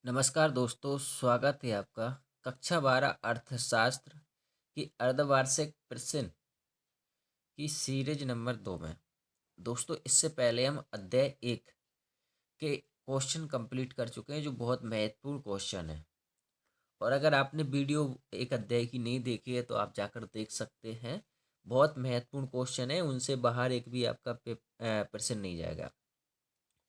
नमस्कार दोस्तों, स्वागत है आपका कक्षा 12 अर्थशास्त्र की अर्धवार्षिक प्रश्न की सीरीज नंबर 2 में। दोस्तों, इससे पहले हम अध्याय 1 के क्वेश्चन कंप्लीट कर चुके हैं, जो बहुत महत्वपूर्ण क्वेश्चन है। और अगर आपने वीडियो एक अध्याय की नहीं देखी है तो आप जाकर देख सकते हैं। बहुत महत्वपूर्ण क्वेश्चन है, उनसे बाहर एक भी आपका प्रश्न नहीं जाएगा।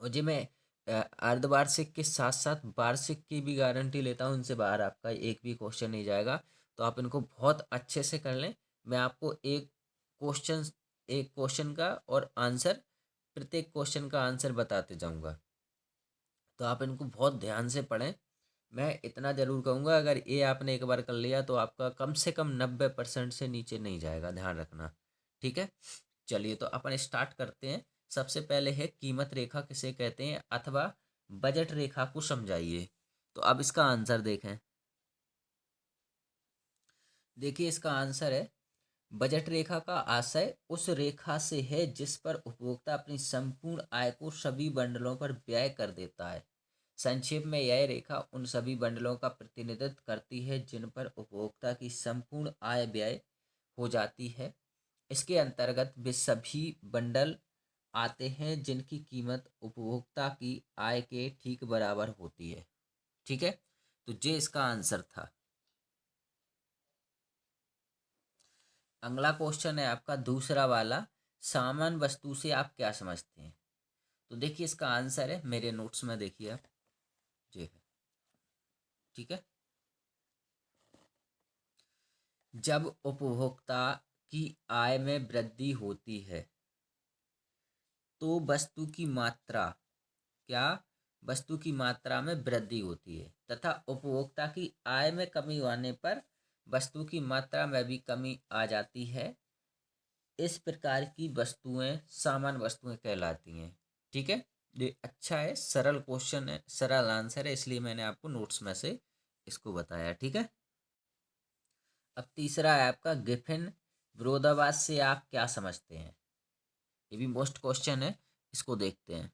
और जी मैं अर्धवार्षिक के साथ साथ वार्षिक की भी गारंटी लेता हूँ, उनसे बाहर आपका एक भी क्वेश्चन नहीं जाएगा। तो आप इनको बहुत अच्छे से कर लें। मैं आपको क्वेश्चन एक क्वेश्चन का और आंसर, प्रत्येक क्वेश्चन का आंसर बताते जाऊंगा। तो आप इनको बहुत ध्यान से पढ़ें। मैं इतना ज़रूर कहूँगा, अगर ये आपने एक बार कर लिया तो आपका कम से कम 90% से नीचे नहीं जाएगा, ध्यान रखना। ठीक है, चलिए तो अपन स्टार्ट करते हैं। सबसे पहले है कीमत रेखा किसे कहते हैं अथवा बजट रेखा को समझाइए। तो अब इसका आंसर देखें। देखिए, इसका आंसर है बजट रेखा का आशय उस रेखा से है जिस पर उपभोक्ता अपनी संपूर्ण आय को सभी बंडलों पर व्यय कर देता है। संक्षेप में, यह रेखा उन सभी बंडलों का प्रतिनिधित्व करती है जिन पर उपभोक्ता की संपूर्ण आय व्यय हो जाती है। इसके अंतर्गत वे सभी बंडल आते हैं जिनकी कीमत उपभोक्ता की आय के ठीक बराबर होती है। ठीक है, तो ये इसका आंसर था। अगला क्वेश्चन है आपका दूसरा वाला, सामान वस्तु से आप क्या समझते हैं। तो देखिए, इसका आंसर है, मेरे नोट्स में देखिए आप, ये है। ठीक है, जब उपभोक्ता की आय में वृद्धि होती है तो वस्तु की मात्रा, क्या, वस्तु की मात्रा में वृद्धि होती है, तथा उपभोक्ता की आय में कमी आने पर वस्तु की मात्रा में भी कमी आ जाती है। इस प्रकार की वस्तुएं सामान्य वस्तुएं कहलाती हैं। ठीक है, ये अच्छा है, सरल क्वेश्चन है, सरल आंसर है, इसलिए मैंने आपको नोट्स में से इसको बताया। ठीक है, अब तीसरा है आपका गिफिन विरोधाभास से आप क्या समझते हैं। ये भी मोस्ट क्वेश्चन है, इसको देखते हैं।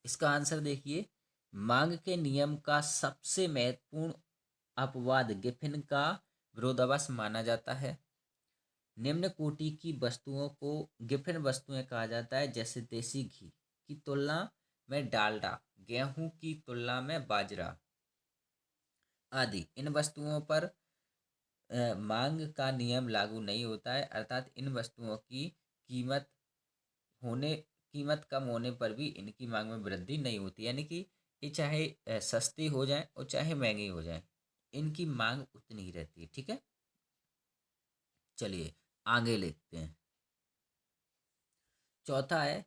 इसका आंसर देखिए, मांग के नियम का सबसे महत्वपूर्ण अपवाद गिफिन का विरोधाभास माना जाता है। निम्न कोटि की वस्तुओं को गिफिन वस्तुएं कहा जाता है, जैसे देसी घी की तुलना में डालडा, गेहूं की तुलना में बाजरा आदि। इन वस्तुओं पर मांग का नियम लागू नहीं होता है, अर्थात इन वस्तुओं की कीमत कीमत कम होने पर भी इनकी मांग में वृद्धि नहीं होती, यानी कि ये चाहे सस्ती हो जाए और चाहे महंगी हो जाए, इनकी मांग उतनी ही रहती है। ठीक है, चलिए आगे लिखते हैं। चौथा है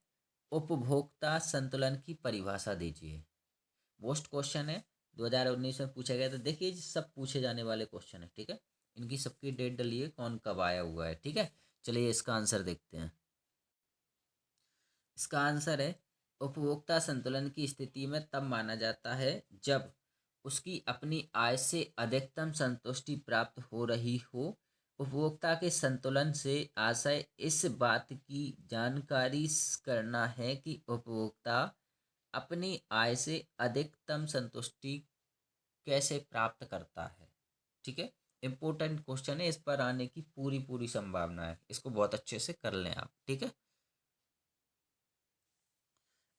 उपभोक्ता संतुलन की परिभाषा दीजिए। मोस्ट क्वेश्चन है, 2019 में पूछा गया था। देखिए, ये सब पूछे जाने वाले क्वेश्चन है। ठीक है, इनकी सबकी डेट डली है, कौन कब आया हुआ है। ठीक है, चलिए इसका आंसर देखते हैं। इसका आंसर है, उपभोक्ता संतुलन की स्थिति में तब माना जाता है जब उसकी अपनी आय से अधिकतम संतुष्टि प्राप्त हो रही हो। उपभोक्ता के संतुलन से आशय इस बात की जानकारी करना है कि उपभोक्ता अपनी आय से अधिकतम संतुष्टि कैसे प्राप्त करता है। ठीक है, इंपॉर्टेंट क्वेश्चन है, इस पर आने की पूरी पूरी संभावना है, इसको बहुत अच्छे से कर लें आप। ठीक है,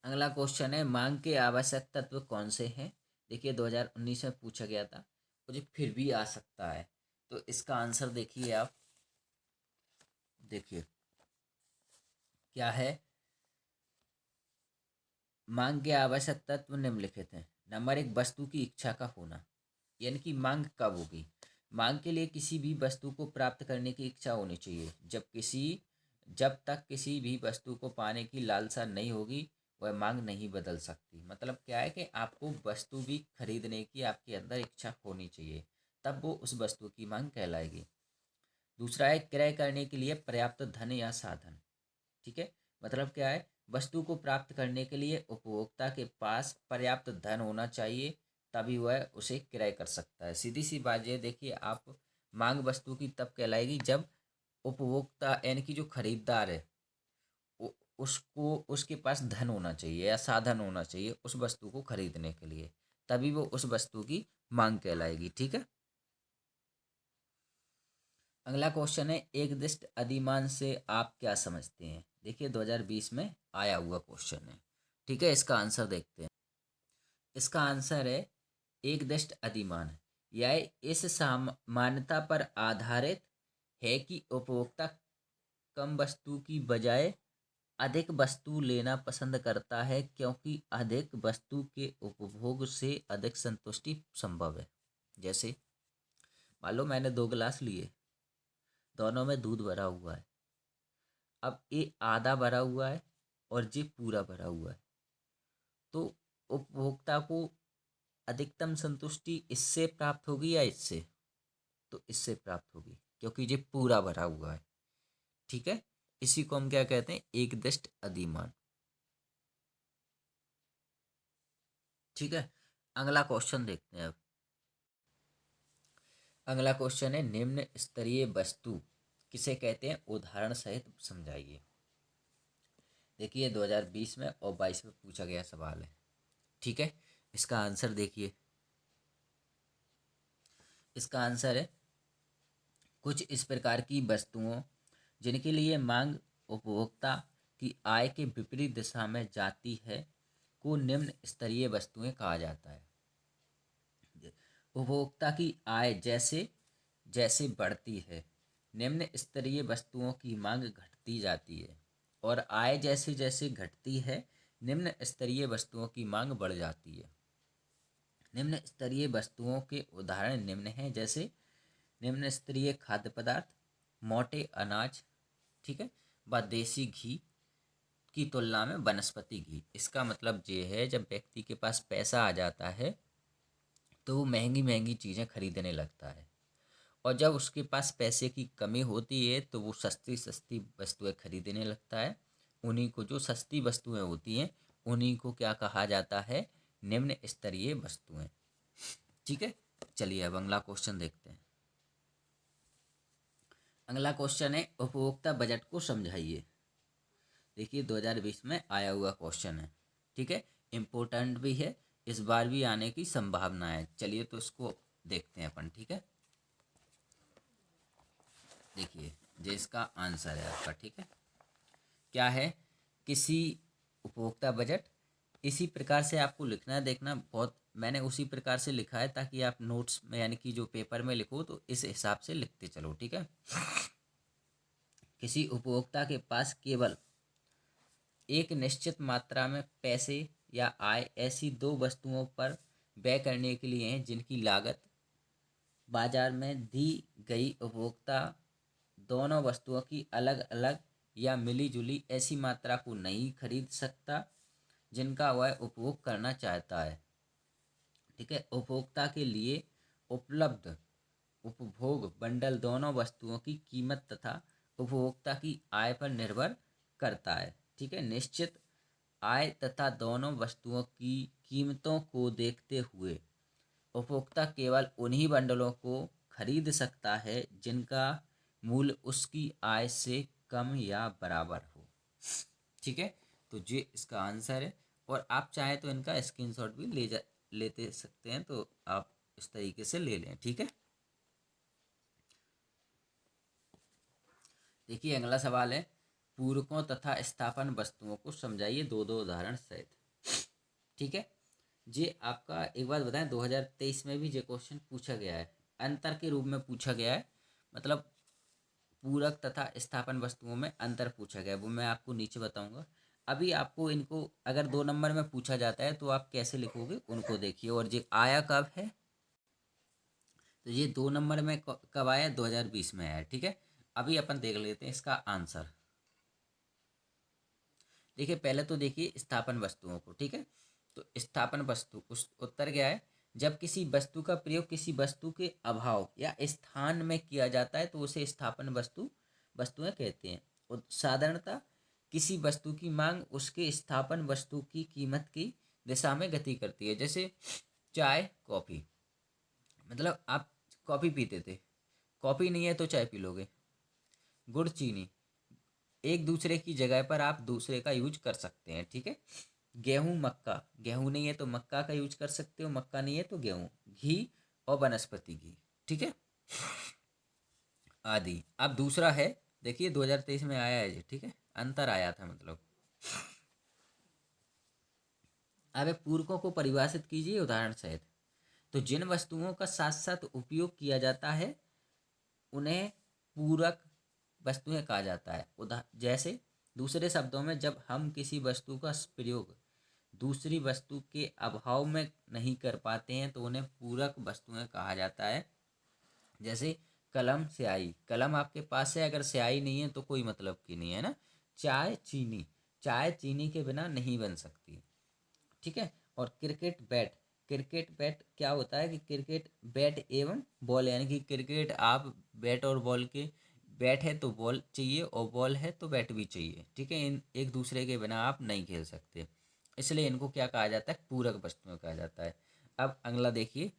अगला क्वेश्चन है, मांग के आवश्यक तत्व कौन से हैं। देखिए, 2019 में पूछा गया था, मुझे फिर भी आ सकता है। तो इसका आंसर देखिए आप, देखिए क्या है। मांग के आवश्यक तत्व निम्नलिखित हैं। नंबर 1, वस्तु की इच्छा का होना, यानी कि मांग कब होगी। मांग के लिए किसी भी वस्तु को प्राप्त करने की इच्छा होनी चाहिए। जब तक किसी भी वस्तु को पाने की लालसा नहीं होगी, वह मांग नहीं बदल सकती। मतलब क्या है कि आपको वस्तु भी खरीदने की आपके अंदर इच्छा होनी चाहिए, तब वो उस वस्तु की मांग कहलाएगी। दूसरा है क्रय करने के लिए पर्याप्त धन या साधन। ठीक है, मतलब क्या है, वस्तु को प्राप्त करने के लिए उपभोक्ता के पास पर्याप्त धन होना चाहिए, तभी वह उसे क्रय कर सकता है। सीधी सी बात ये देखिए आप, मांग वस्तु की तब कहलाएगी जब उपभोक्ता यानी कि जो खरीदार है, उसको उसके पास धन होना चाहिए या साधन होना चाहिए उस वस्तु को खरीदने के लिए, तभी वो उस वस्तु की मांग कहलाएगी। ठीक है। अगला क्वेश्चन है, एक दिष्ट अधिमान से आप क्या समझते हैं। देखिए 2020 में आया हुआ क्वेश्चन है। ठीक है, इसका आंसर देखते हैं। इसका आंसर है, एक दिष्ट अधिमान यह इस सामान्यता पर आधारित है कि उपभोक्ता कम वस्तु की बजाय अधिक वस्तु लेना पसंद करता है, क्योंकि अधिक वस्तु के उपभोग से अधिक संतुष्टि संभव है। जैसे मान लो मैंने 2 गिलास लिए, दोनों में दूध भरा हुआ है। अब ये आधा भरा हुआ है और ये पूरा भरा हुआ है, तो उपभोक्ता को अधिकतम संतुष्टि इससे प्राप्त होगी या इससे? तो इससे प्राप्त होगी, क्योंकि ये पूरा भरा हुआ है। ठीक है, इसी को हम क्या कहते हैं, एक दिष्ट अधिमान। ठीक है, अगला क्वेश्चन देखते हैं अब। अगला क्वेश्चन है, निम्न स्तरीय वस्तु किसे कहते हैं, उदाहरण सहित समझाइए। देखिए 2020 में और 22 में पूछा गया सवाल है। ठीक है, इसका आंसर देखिए। इसका आंसर है, कुछ इस प्रकार की वस्तुओं जिनके लिए मांग उपभोक्ता की आय के विपरीत दिशा में जाती है को निम्न स्तरीय वस्तुएं कहा जाता है। उपभोक्ता की आय जैसे जैसे बढ़ती है, निम्न स्तरीय वस्तुओं की मांग घटती जाती है, और आय जैसे जैसे घटती है, निम्न स्तरीय वस्तुओं की मांग बढ़ जाती है। निम्न स्तरीय वस्तुओं के उदाहरण निम्न हैं, जैसे निम्न स्तरीय खाद्य पदार्थ, मोटे अनाज, ठीक है, व देसी घी की तुलना में वनस्पति घी। इसका मतलब ये है, जब व्यक्ति के पास पैसा आ जाता है तो वो महंगी महंगी चीज़ें खरीदने लगता है, और जब उसके पास पैसे की कमी होती है तो वो सस्ती सस्ती वस्तुएं खरीदने लगता है। उन्हीं को, जो सस्ती वस्तुएं होती हैं, उन्हीं को क्या कहा जाता है, निम्न स्तरीय वस्तुएं। ठीक है, चलिए अब अगला क्वेश्चन देखते हैं। अगला क्वेश्चन है, उपभोक्ता बजट को समझाइए। देखिए 2020 में आया हुआ क्वेश्चन है। ठीक है, इम्पोर्टेंट भी है, इस बार भी आने की संभावना है। चलिए तो इसको देखते हैं अपन। ठीक है, देखिए ये इसका आंसर है आपका। ठीक है, क्या है, किसी उपभोक्ता बजट, इसी प्रकार से आपको लिखना है। देखना, बहुत मैंने उसी प्रकार से लिखा है ताकि आप नोट्स में, यानी कि जो पेपर में लिखो, तो इस हिसाब से लिखते चलो। ठीक है, किसी उपभोक्ता के पास केवल एक निश्चित मात्रा में पैसे या आय ऐसी दो वस्तुओं पर व्यय करने के लिए हैं जिनकी लागत बाजार में दी गई उपभोक्ता दोनों वस्तुओं की अलग अलग या मिली जुली ऐसी मात्रा को नहीं खरीद सकता जिनका वह उपभोग करना चाहता है। ठीक है, उपभोक्ता के लिए उपलब्ध उपभोग बंडल दोनों वस्तुओं की कीमत तथा उपभोक्ता की आय पर निर्भर करता है। ठीक है, निश्चित आय तथा दोनों वस्तुओं की कीमतों को देखते हुए उपभोक्ता केवल उन्हीं बंडलों को खरीद सकता है जिनका मूल्य उसकी आय से कम या बराबर हो। ठीक है, तो ये इसका आंसर है, और आप चाहें तो इनका स्क्रीनशॉट भी लेते सकते हैं, तो आप इस तरीके से ले लें। ठीक है, देखिए अगला सवाल है, पूरकों तथा स्थापन वस्तुओं को समझाइए दो दो उदाहरण सहित। ठीक है, ये आपका, एक बात बताएं, 2023 में भी ये क्वेश्चन पूछा गया है, अंतर के रूप में पूछा गया है। मतलब पूरक तथा स्थापन वस्तुओं में अंतर पूछा गया है, वो मैं आपको नीचे बताऊंगा। अभी आपको इनको अगर 2 नंबर में पूछा जाता है तो आप कैसे लिखोगे उनको देखिए। और ये आया कब है, तो ये 2 नंबर में कब आया, 2020 में आया। ठीक है, अभी अपन देख लेते हैं इसका आंसर। देखिए पहले तो देखिए स्थापन वस्तुओं को। ठीक है, तो स्थापन वस्तु, उस उत्तर क्या है, जब किसी वस्तु का प्रयोग किसी वस्तु के अभाव या स्थान में किया जाता है तो उसे स्थापन वस्तुएं कहते हैं। और साधारणतः किसी वस्तु की मांग उसके स्थापन वस्तु की कीमत की दिशा में गति करती है। जैसे चाय कॉफ़ी, मतलब आप कॉफ़ी पीते थे, कॉफ़ी नहीं है तो चाय पी लोगे। गुड़ चीनी, एक दूसरे की जगह पर आप दूसरे का यूज कर सकते हैं। ठीक है, गेहूँ मक्का, गेहूँ नहीं है तो मक्का का यूज कर सकते हो, मक्का नहीं है तो गेहूँ, घी और वनस्पति घी, ठीक है, आदि। अब दूसरा है, देखिए 2023 में आया है जी, ठीक है, अंतर आया था मतलब। अब पूरकों को परिभाषित कीजिए उदाहरण सहित। तो जिन वस्तुओं का साथ साथ उपयोग किया जाता है उन्हें पूरक वस्तुएं कहा जाता है। जैसे दूसरे शब्दों में, जब हम किसी वस्तु का प्रयोग दूसरी वस्तु के अभाव में नहीं कर पाते हैं तो उन्हें पूरक वस्तुएं कहा जाता है। जैसे कलम स्याही, कलम आपके पास है, अगर स्याही नहीं है तो कोई मतलब की नहीं है ना। चाय चीनी, चाय चीनी के बिना नहीं बन सकती, ठीक है। और क्रिकेट बैट, क्रिकेट बैट क्या होता है कि क्रिकेट बैट एवं बॉल, यानी कि क्रिकेट आप बैट और बॉल के, बैट है तो बॉल चाहिए और बॉल है तो बैट भी चाहिए, ठीक है, इन एक दूसरे के बिना आप नहीं खेल सकते, इसलिए इनको क्या कहा जाता है, पूरक वस्तुएं कहा जाता है। अब अगला देखिए,